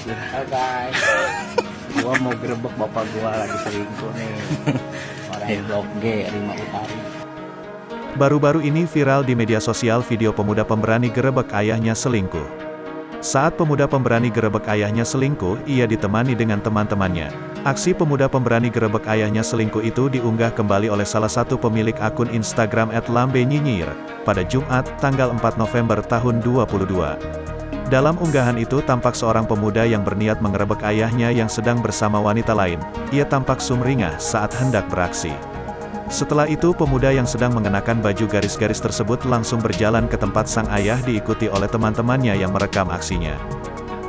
Guys, gua mau gerebek bapak gua lagi selingkuh nih. Orang di Blok G, Rima Utari. Baru-baru ini viral di media sosial video pemuda pemberani gerebek ayahnya selingkuh. Saat pemuda pemberani gerebek ayahnya selingkuh, ia ditemani dengan teman-temannya. Aksi pemuda pemberani gerebek ayahnya selingkuh itu diunggah kembali oleh salah satu pemilik akun Instagram @lambenyinyir pada Jumat, tanggal 4 November tahun 2022. Dalam unggahan itu tampak seorang pemuda yang berniat mengerebek ayahnya yang sedang bersama wanita lain. Ia tampak sumringah saat hendak beraksi. Setelah itu pemuda yang sedang mengenakan baju garis-garis tersebut langsung berjalan ke tempat sang ayah diikuti oleh teman-temannya yang merekam aksinya.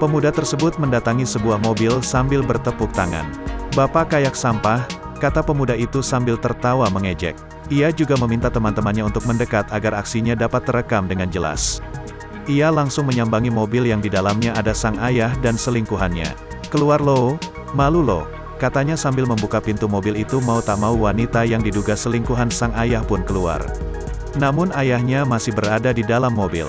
Pemuda tersebut mendatangi sebuah mobil sambil bertepuk tangan. "Bapak kayak sampah," kata pemuda itu sambil tertawa mengejek. Ia juga meminta teman-temannya untuk mendekat agar aksinya dapat terekam dengan jelas. Ia langsung menyambangi mobil yang di dalamnya ada sang ayah dan selingkuhannya. "Keluar lo, malu lo," katanya sambil membuka pintu mobil itu. Mau tak mau wanita yang diduga selingkuhan sang ayah pun keluar. Namun ayahnya masih berada di dalam mobil.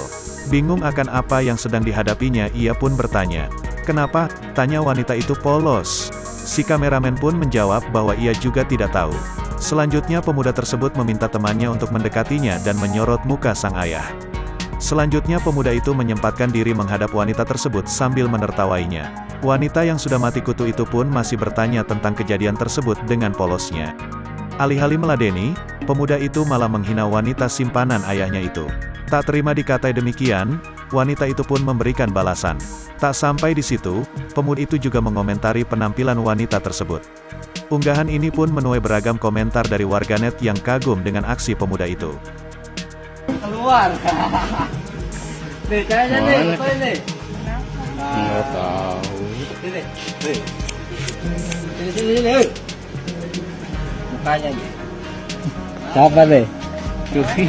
Bingung akan apa yang sedang dihadapinya, ia pun bertanya. "Kenapa?" tanya wanita itu polos. Si kameramen pun menjawab bahwa ia juga tidak tahu. Selanjutnya pemuda tersebut meminta temannya untuk mendekatinya dan menyorot muka sang ayah. Selanjutnya pemuda itu menyempatkan diri menghadap wanita tersebut sambil menertawainya. Wanita yang sudah mati kutu itu pun masih bertanya tentang kejadian tersebut dengan polosnya. Alih-alih meladeni, pemuda itu malah menghina wanita simpanan ayahnya itu. Tak terima dikatai demikian, wanita itu pun memberikan balasan. Tak sampai di situ, pemuda itu juga mengomentari penampilan wanita tersebut. Unggahan ini pun menuai beragam komentar dari warganet yang kagum dengan aksi pemuda itu. Keluar. Nih, kayaknya nih, apa ini? Nggak tahu. Sini, nih. Sini. Mukanya nih. Siapa nih? Cuci.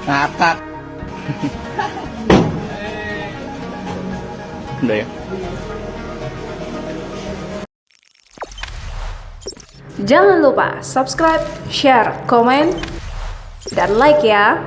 Ngakak. Udah ya. Jangan lupa subscribe, share, komen, dan like ya.